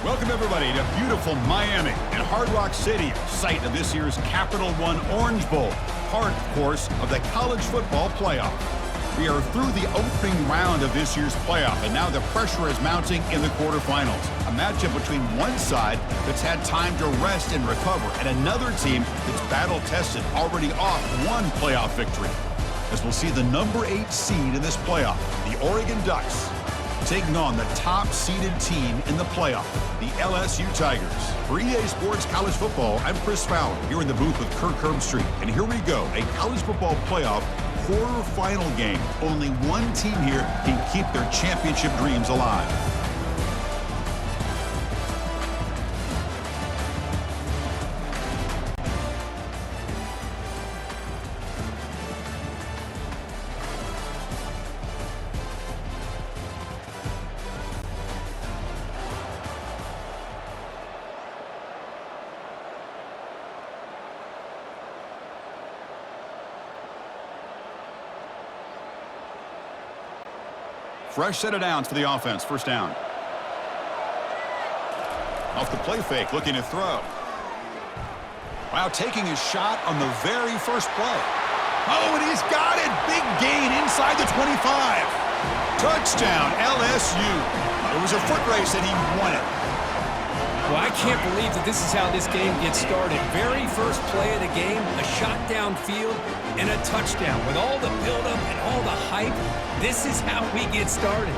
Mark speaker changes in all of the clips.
Speaker 1: Welcome, everybody, to beautiful Miami and Hard Rock Stadium, site of this year's Capital One Orange Bowl, part, of course, of the college football playoff. We are through the opening round of this year's playoff, and now the pressure is mounting in the quarterfinals. A matchup between one side that's had time to rest and recover, and another team that's battle-tested, already off one playoff victory. As we'll see the number 8 seed in this playoff, the Oregon Ducks, taking on the top-seeded team in the playoff, the LSU Tigers. For EA Sports College Football, I'm Chris Fowler, here in the booth with Kirk Herbstreit. And here we go, a college football playoff quarterfinal game. Only one team here can keep their championship dreams alive. Fresh set of downs for the offense. First down. Off the play fake, looking to throw. Wow, taking his shot on the very first play. Oh, and he's got it. Big gain inside the 25. Touchdown, LSU. It was a foot race, and he won it.
Speaker 2: Well, I can't believe that this is how this game gets started. Very first play of the game, a shot downfield, and a touchdown. With all the buildup and all the hype, this is how we get started.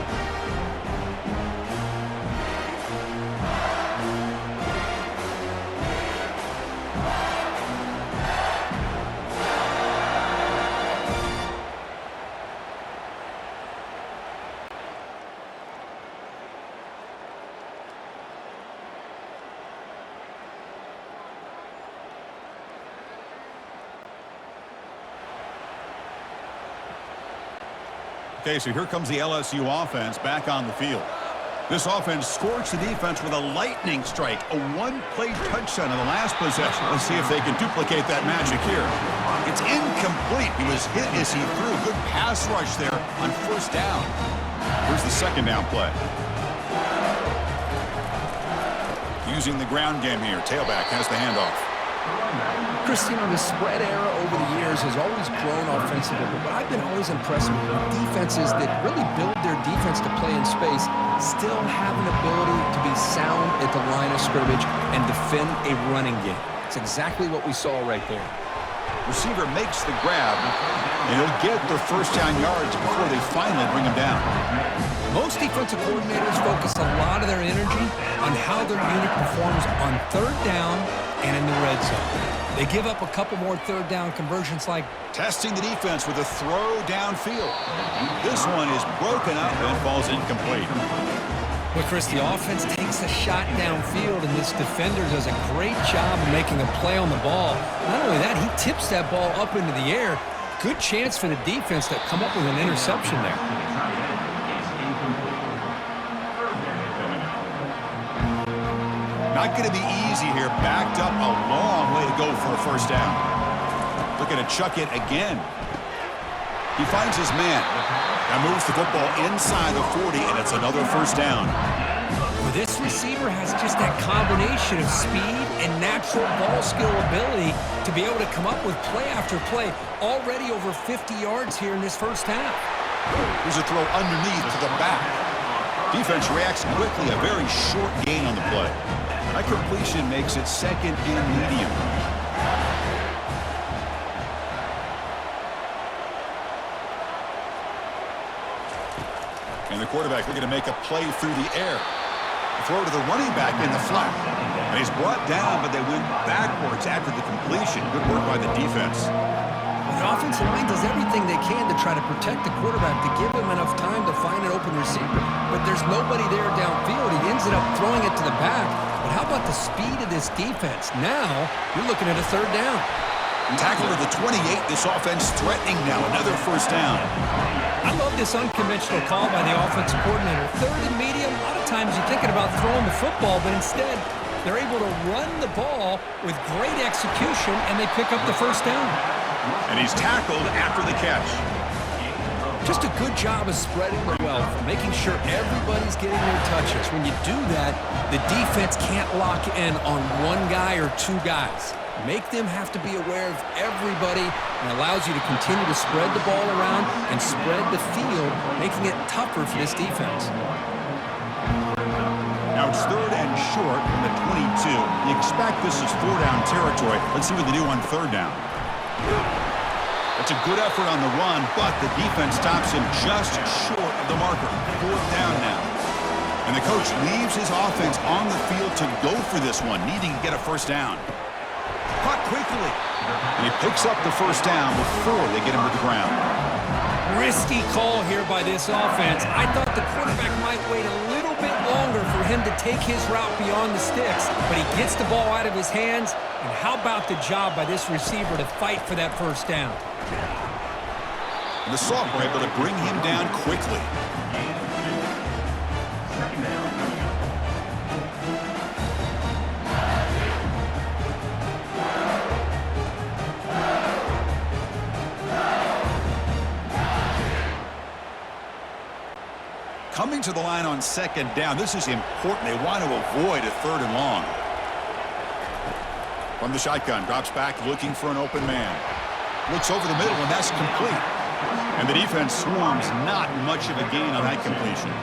Speaker 1: Okay, so here comes the LSU offense back on the field. This offense scorched the defense with a lightning strike, a one-play touchdown in the last possession. Let's see if they can duplicate that magic here. It's incomplete. He was hit as he threw. Good pass rush there on first down. Here's the second down play. Using the ground game here. Tailback has the handoff.
Speaker 3: Christine, the spread era over the years has always grown offensively, but I've been always impressed with defenses that really build their defense to play in space, still have an ability to be sound at the line of scrimmage and defend a running game. It's exactly what we saw right there.
Speaker 1: Receiver makes the grab, and he'll get their first down yards before they finally bring him down.
Speaker 3: Most defensive coordinators focus a lot of their energy on how their unit performs on third down and in the red zone. They give up a couple more third down conversions like
Speaker 1: testing the defense with a throw downfield. This one is broken up and falls incomplete.
Speaker 2: Well, Chris, the offense takes a shot downfield, and this defender does a great job of making a play on the ball. Not only that, he tips that ball up into the air. Good chance for the defense to come up with an interception there.
Speaker 1: Not going to be easy here. Backed up a long way to go for a first down. Looking to chuck it again. He finds his man and moves the football inside the 40, and it's another first down.
Speaker 2: Well, this receiver has just that combination of speed and natural ball skill ability to be able to come up with play after play. Already over 50 yards here in this first half.
Speaker 1: Here's a throw underneath to the back. Defense reacts quickly. A very short gain on the play. That completion makes it second and medium. And the quarterback looking to make a play through the air. A throw to the running back in the flat. And he's brought down, but they went backwards after the completion. Good work by the defense.
Speaker 3: The offensive line does everything they can to try to protect the quarterback, to give him enough time to find an open receiver. But there's nobody there downfield. He ends up throwing it to the back. But how about the speed of this defense? Now, you're looking at a third down.
Speaker 1: Tackle to the 28. This offense threatening now. Another first down.
Speaker 2: I love this unconventional call by the offensive coordinator. Third and medium, a lot of times you're thinking about throwing the football, but instead they're able to run the ball with great execution, and they pick up the first down.
Speaker 1: And he's tackled after the catch.
Speaker 3: Just a good job of spreading the wealth, making sure everybody's getting their touches. When you do that, the defense can't lock in on one guy or two guys. Make them have to be aware of everybody and allows you to continue to spread the ball around and spread the field, making it tougher for this defense.
Speaker 1: Now it's 3rd and short from the 22. You expect this is 4-down territory. Let's see what they do on 3rd down. That's a good effort on the run, but the defense stops him just short of the marker. 4th down now. And the coach leaves his offense on the field to go for this one, needing to get a 1st down. Caught quickly. And he picks up the 1st down before they get him to the ground.
Speaker 2: Risky call here by this offense. I thought the quarterback might wait a little bit longer for him to take his route beyond the sticks, but he gets the ball out of his hands. And how about the job by this receiver to fight for that 1st down?
Speaker 1: And the Salt were able to bring him down quickly. Coming to the line on 2nd down. This is important. They want to avoid a 3rd and long. From the shotgun, drops back looking for an open man. Looks over the middle, and that's complete. And the defense swarms, not much of a gain on that completion.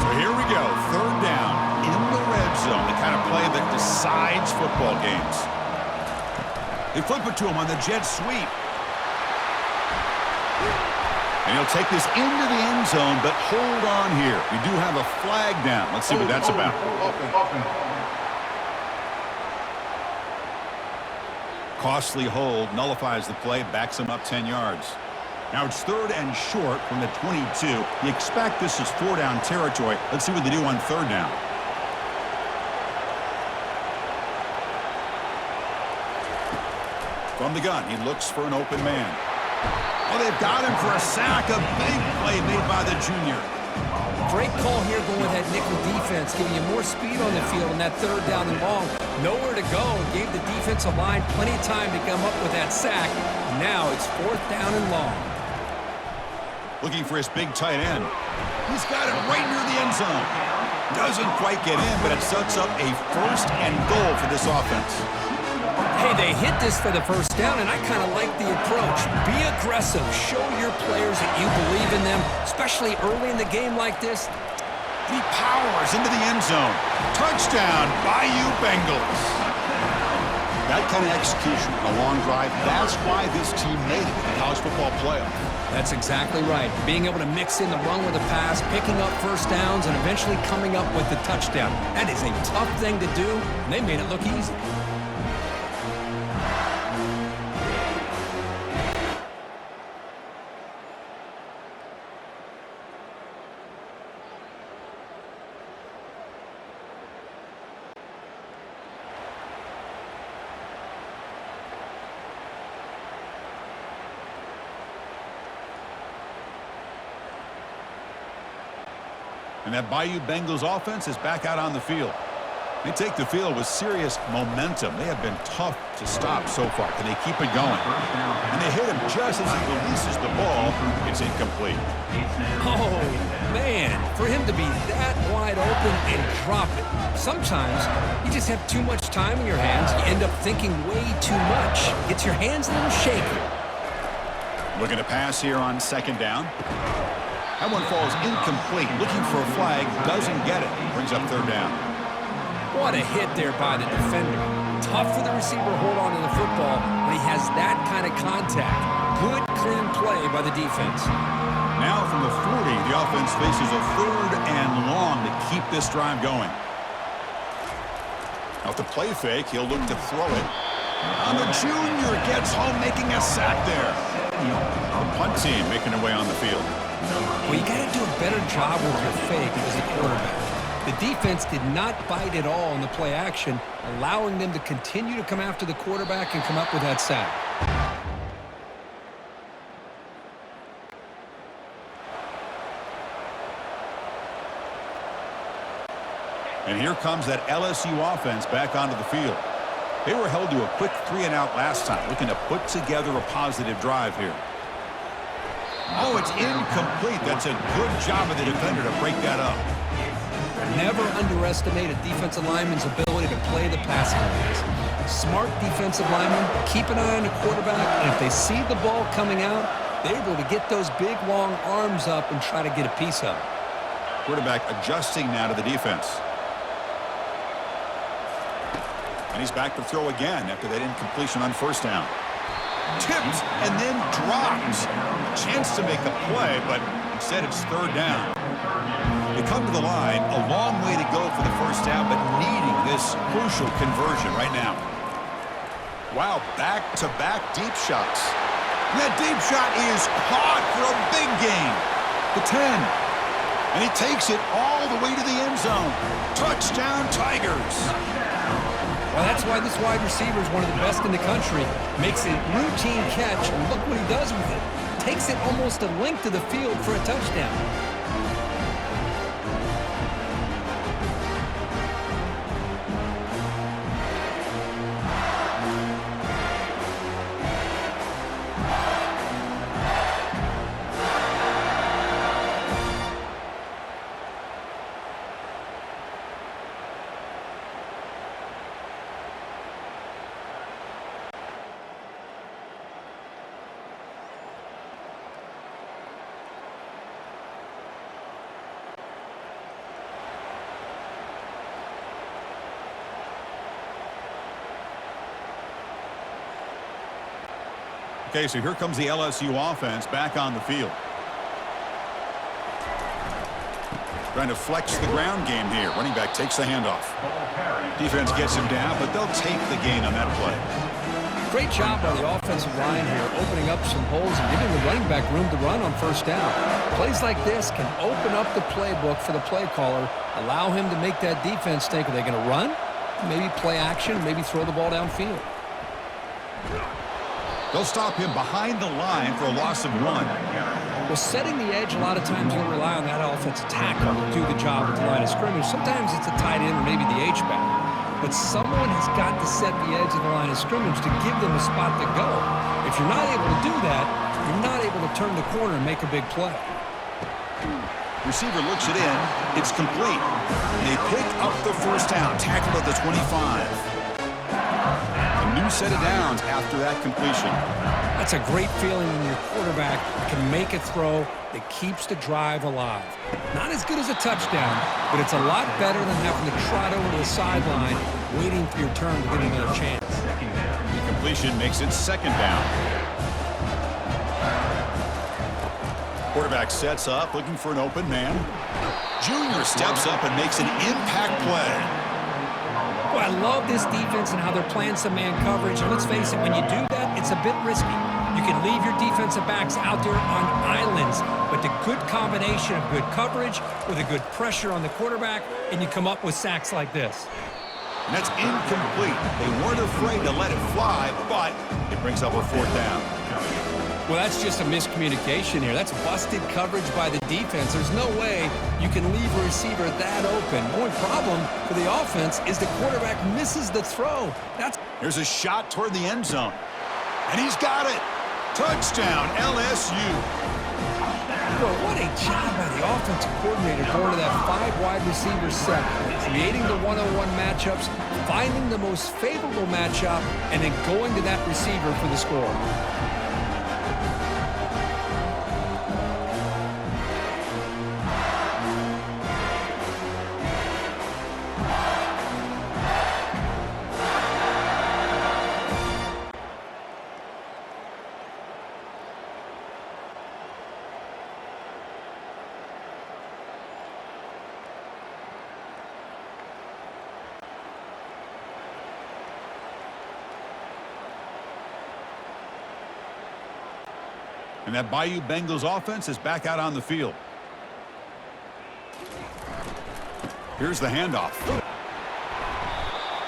Speaker 1: So here we go, 3rd down in the red zone, the kind of play that decides football games. They flip it to him on the jet sweep. And he'll take this into the end zone, but hold on here. We do have a flag down. Let's see what that's about. Costly hold, nullifies the play, backs him up 10 yards. Now it's 3rd and short from the 22. You expect this is 4-down territory. Let's see what they do on 3rd down. From the gun, he looks for an open man. Oh, they've got him for a sack. A big play made by the junior.
Speaker 2: Great call here going with that nickel defense, giving you more speed on the field on that 3rd down and long. Nowhere to go. Gave the defensive line plenty of time to come up with that sack. And now it's 4th down and long.
Speaker 1: Looking for his big tight end. He's got it right near the end zone. Doesn't quite get in, but it sets up a 1st and goal for this offense.
Speaker 2: Hey, they hit this for the 1st down, and I kind of like the approach. Be aggressive. Show your players that you believe in them, especially early in the game like this.
Speaker 1: He powers into the end zone. Touchdown, Bayou Bengals. That kind of execution on a long drive, that's why this team made it in the college football playoff.
Speaker 2: That's exactly right. Being able to mix in the run with the pass, picking up 1st downs, and eventually coming up with the touchdown. That is a tough thing to do, and they made it look easy.
Speaker 1: And that Bayou Bengals offense is back out on the field. They take the field with serious momentum. They have been tough to stop so far. Can they keep it going? And they hit him just as he releases the ball. It's incomplete.
Speaker 2: Oh, man. For him to be that wide open and drop it. Sometimes you just have too much time in your hands. You end up thinking way too much. Gets your hands a little shaky.
Speaker 1: Looking to pass here on 2nd down. That one falls incomplete. Looking for a flag. Doesn't get it. Brings up 3rd down.
Speaker 2: What a hit there by the defender. Tough for the receiver to hold on to the football when he has that kind of contact. Good, clean play by the defense.
Speaker 1: Now from the 40, the offense faces a 3rd and long to keep this drive going. Now with the play fake, he'll look to throw it. And the junior gets home, making a sack there. The punt team making their way on the field.
Speaker 2: Well, you got to do a better job with your fake as a quarterback. The defense did not bite at all in the play action, allowing them to continue to come after the quarterback and come up with that sack.
Speaker 1: And here comes that LSU offense back onto the field. They were held to a quick 3-and-out last time, looking to put together a positive drive here. Oh, it's incomplete. That's a good job of the defender to break that up.
Speaker 2: Never underestimate a defensive lineman's ability to play the passing lanes. Smart defensive linemen keep an eye on the quarterback, and if they see the ball coming out, they're able to get those big, long arms up and try to get a piece of it.
Speaker 1: Quarterback adjusting now to the defense. And he's back to throw again after that incompletion on first down. Tipped and then dropped. A chance to make a play, but instead it's third down. They come to the line, a long way to go for the first down, but needing this crucial conversion right now. Wow, back-to-back deep shots. And that deep shot is caught for a big gain. The 10. And he takes it all the way to the end zone. Touchdown, Tigers.
Speaker 2: Well, that's why this wide receiver is one of the best in the country. Makes a routine catch, and look what he does with it. Takes it almost a length of the field for a touchdown.
Speaker 1: Okay, so here comes the LSU offense back on the field. Trying to flex the ground game here. Running back takes the handoff. Defense gets him down, but they'll take the gain on that play.
Speaker 2: Great job by the offensive line here, opening up some holes and giving the running back room to run on first down. Plays like this can open up the playbook for the play caller, allow him to make that defense think, are they going to run? Maybe play action, maybe throw the ball downfield.
Speaker 1: They'll stop him behind the line for a loss of 1.
Speaker 2: Well, setting the edge, a lot of times you'll rely on that offensive tackle to do the job at the line of scrimmage. Sometimes it's a tight end or maybe the H-back. But someone has got to set the edge of the line of scrimmage to give them a spot to go. If you're not able to do that, you're not able to turn the corner and make a big play.
Speaker 1: Receiver looks it in. It's complete. They pick up the first down, tackled at the 25. A new set of downs after that completion.
Speaker 2: That's a great feeling when your quarterback can make a throw that keeps the drive alive. Not as good as a touchdown, but it's a lot better than having to trot over to the sideline waiting for your turn to get another chance.
Speaker 1: The completion makes it second down. Quarterback sets up, looking for an open man. Junior steps up and makes an impact play.
Speaker 2: Well, I love this defense and how they're playing some man coverage. And let's face it, when you do that, it's a bit risky. You can leave your defensive backs out there on islands, but the good combination of good coverage with a good pressure on the quarterback, and you come up with sacks like this.
Speaker 1: And that's incomplete. They weren't afraid to let it fly, but it brings up a fourth down.
Speaker 2: Well, that's just a miscommunication here. That's busted coverage by the defense. There's no way you can leave a receiver that open. The only problem for the offense is the quarterback misses the throw.
Speaker 1: Here's a shot toward the end zone. And he's got it. Touchdown, LSU.
Speaker 2: Well, what a job by the offensive coordinator going to that 5 wide receiver set, creating the one-on-one matchups, finding the most favorable matchup, and then going to that receiver for the score.
Speaker 1: And that Bayou Bengals offense is back out on the field. Here's the handoff.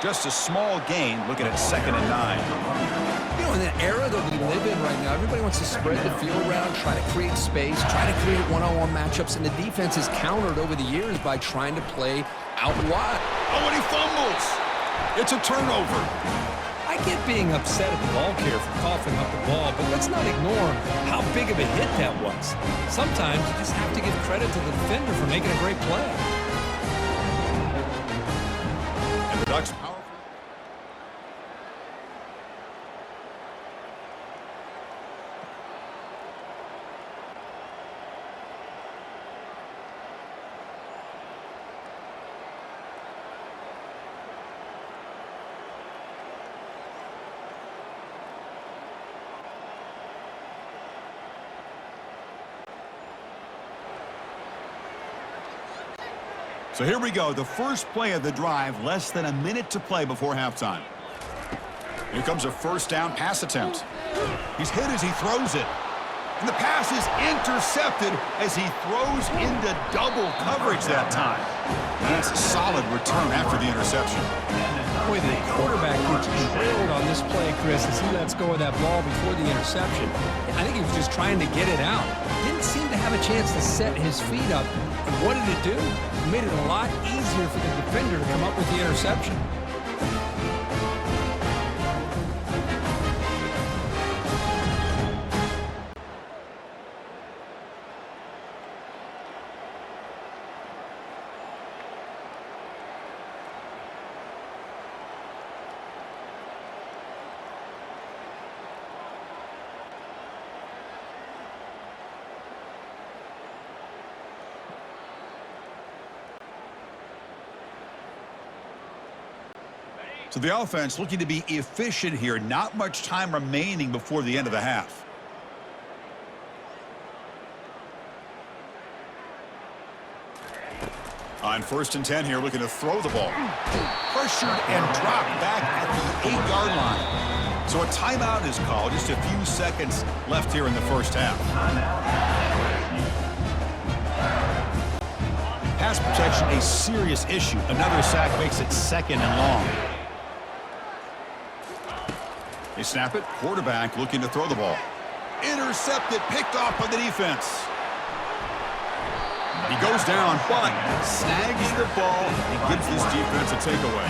Speaker 1: Just a small gain, looking at 2nd and 9.
Speaker 3: You know, in the era that we live in right now, everybody wants to spread the field around, try to create space, try to create one-on-one matchups, and the defense is countered over the years by trying to play out wide.
Speaker 1: Oh, and he fumbles. It's a turnover.
Speaker 2: I get being upset at the ball carrier for coughing up the ball, but let's not ignore how big of a hit that was. Sometimes you just have to give credit to the defender for making a great play.
Speaker 1: And the Ducks powerful. So here we go, the first play of the drive, less than a minute to play before halftime. Here comes a first down pass attempt. He's hit as he throws it. And the pass is intercepted as he throws into double coverage that time. And that's a solid return after the interception.
Speaker 2: Boy, the quarterback gets drilled on this play, Chris, as he lets go of that ball before the interception. I think he was just trying to get it out. Didn't seem to have a chance to set his feet up. And what did it do? It made it a lot easier for the defender to come up with the interception.
Speaker 1: So the offense looking to be efficient here. Not much time remaining before the end of the half. On 1st and 10 here, looking to throw the ball. Pressured and dropped back at the 8-yard line. So a timeout is called. Just a few seconds left here in the first half. Pass protection, a serious issue. Another sack makes it 2nd and long. They snap it. Quarterback looking to throw the ball. Intercepted, picked off by the defense. He goes down, but snags the ball and gives this defense a takeaway.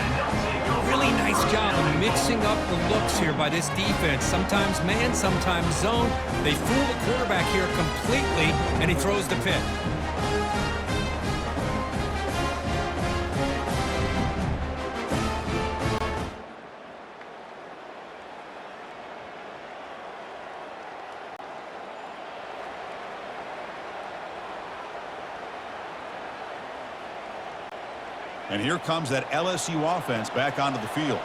Speaker 2: Really nice job of mixing up the looks here by this defense. Sometimes man, sometimes zone. They fool the quarterback here completely, and he throws the pick.
Speaker 1: And here comes that LSU offense back onto the field.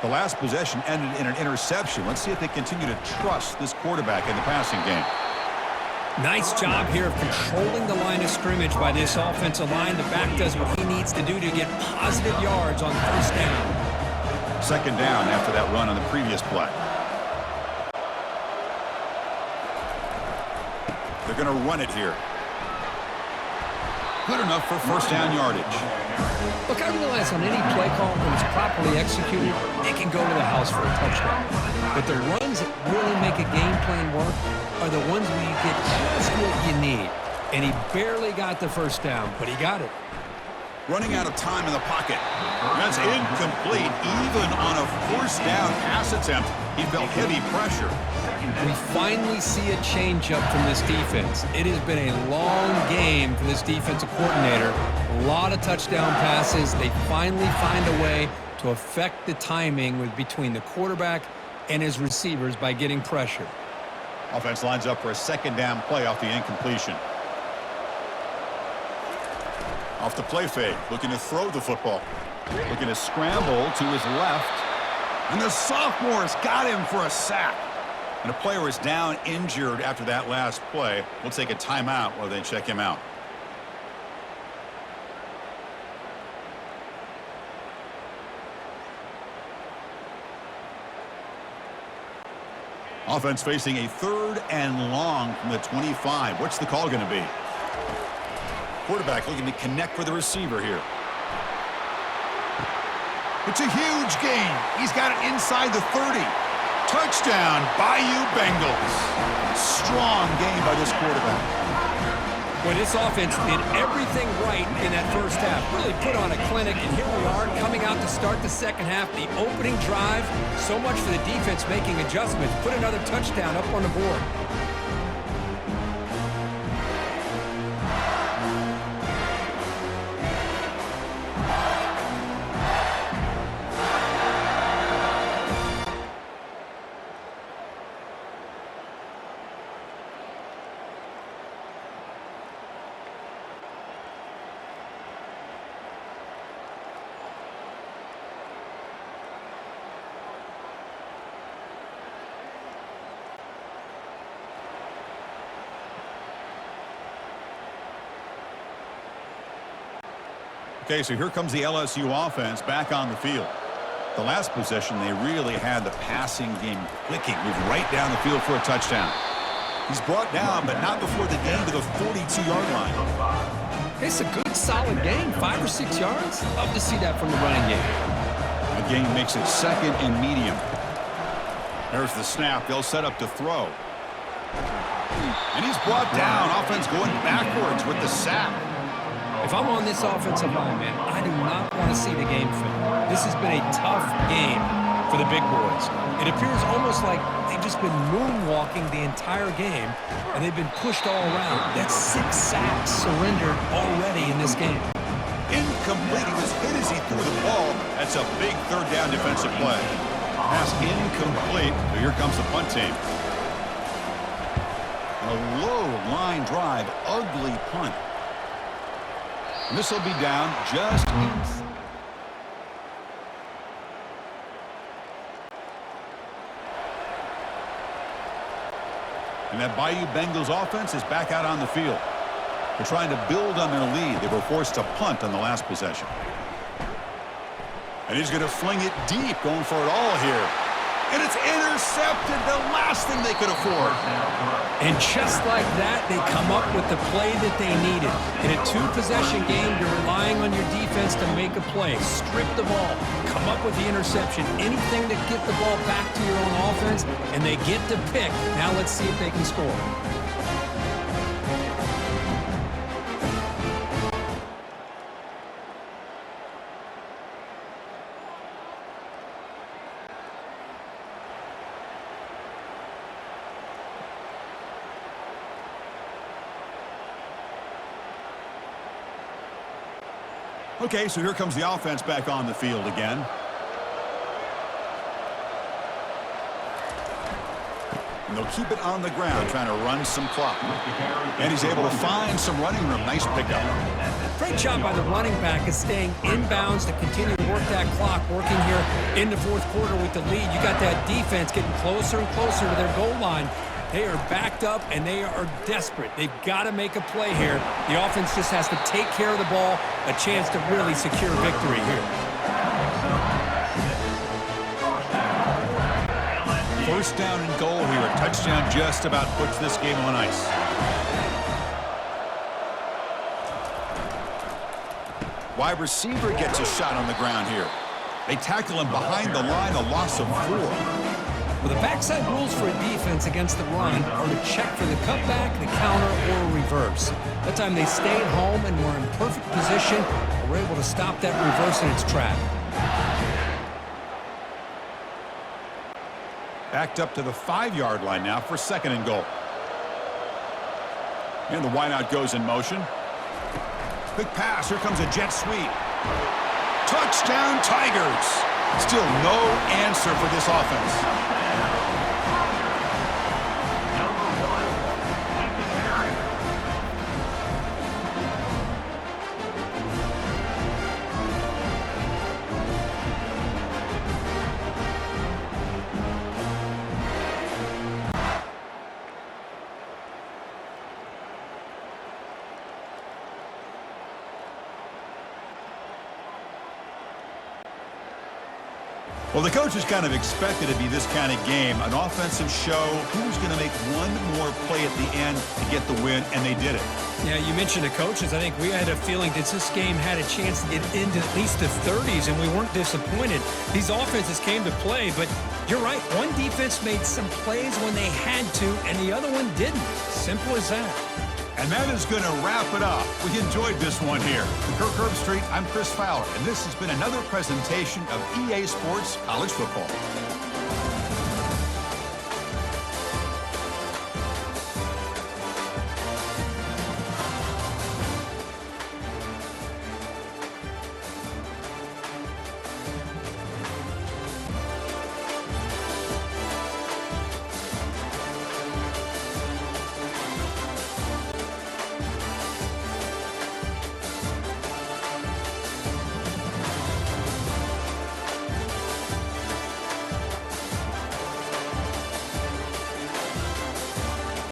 Speaker 1: The last possession ended in an interception. Let's see if they continue to trust this quarterback in the passing game.
Speaker 2: Nice job here of controlling the line of scrimmage by this offensive line. The back does what he needs to do to get positive yards on 1st down.
Speaker 1: 2nd down after that run on the previous play. They're going to run it here. Good enough for 1st down yardage.
Speaker 2: Look, I realize on any play call, when it's properly executed, it can go to the house for a touchdown. But the runs that really make a game plan work are the ones where you get just what you need. And he barely got the 1st down, but he got it.
Speaker 1: Running out of time in the pocket. That's incomplete. Even on a 1st down pass attempt, he felt heavy pressure.
Speaker 2: We finally see a changeup from this defense. It has been a long game for this defensive coordinator. A lot of touchdown passes. They finally find a way to affect the timing between the quarterback and his receivers by getting pressure.
Speaker 1: Offense lines up for a 2nd down play off the incompletion. Off the play fake, looking to throw the football. Looking to scramble to his left. And the sophomore's got him for a sack. And a player is down injured after that last play. We'll take a timeout while they check him out. Offense facing a 3rd and long from the 25. What's the call going to be? Quarterback looking to connect with the receiver here. It's a huge gain. He's got it inside the 30. Touchdown, Bayou Bengals. Strong game by this quarterback.
Speaker 2: Well, this offense did everything right in that first half. Really put on a clinic, and here we are coming out to start the second half. The opening drive, so much for the defense making adjustments. Put another touchdown up on the board.
Speaker 1: Okay, so here comes the LSU offense back on the field. The last possession, they really had the passing game clicking. Moved right down the field for a touchdown. He's brought down, but not before the gain to the 42-yard line.
Speaker 2: It's a good, solid gain, 5 or 6 yards. Love to see that from the running game.
Speaker 1: The gain makes it second and medium. There's the snap. They'll set up to throw. And he's brought down. Offense going backwards with the sack.
Speaker 2: If I'm on this offensive line, man, I do not want to see the game film. This has been a tough game for the big boys. It appears almost like they've just been moonwalking the entire game, and they've been pushed all around. That's 6 sacks surrendered already in this game.
Speaker 1: Incomplete. He was hit as he threw the ball. That's a big third down defensive play. Pass incomplete. So here comes the punt team. A low line drive. Ugly punt. And this will be down just inside. And that Bayou Bengals offense is back out on the field. They're trying to build on their lead. They were forced to punt on the last possession. And he's going to fling it deep, going for it all here. And it's intercepted, the last thing they could afford.
Speaker 2: And just like that, they come up with the play that they needed. In a 2-possession game, you're relying on your defense to make a play. Strip the ball, come up with the interception, anything to get the ball back to your own offense, and they get the pick. Now let's see if they can score.
Speaker 1: Okay, so here comes the offense back on the field again. And they'll keep it on the ground, trying to run some clock. And he's able to find some running room. Nice pickup.
Speaker 2: Great job by the running back is staying inbounds to continue to work that clock, working here in the fourth quarter with the lead. You got that defense getting closer and closer to their goal line. They are backed up, and they are desperate. They've got to make a play here. The offense just has to take care of the ball, a chance to really secure victory here.
Speaker 1: First down and goal here. A touchdown just about puts this game on ice. Wide receiver gets a shot on the ground here. They tackle him behind the line, a loss of 4.
Speaker 2: Well, the backside rules for a defense against the run are to check for the cutback, the counter, or reverse. That time they stayed home and were in perfect position and were able to stop that reverse in its track.
Speaker 1: Backed up to the 5-yard line now for second and goal. And the wideout goes in motion. Quick pass. Here comes a jet sweep. Touchdown, Tigers. Still no answer for this offense. Well, the coaches kind of expected it to be this kind of game, an offensive show. Who's going to make one more play at the end to get the win, and they did it.
Speaker 2: Yeah, you mentioned the coaches. I think we had a feeling that this game had a chance to get into at least the 30s, and we weren't disappointed. These offenses came to play, but you're right. One defense made some plays when they had to, and the other one didn't. Simple as that.
Speaker 1: And that is going to wrap it up. We enjoyed this one here. For Kirk Herbstreit, I'm Chris Fowler, and this has been another presentation of EA Sports College Football.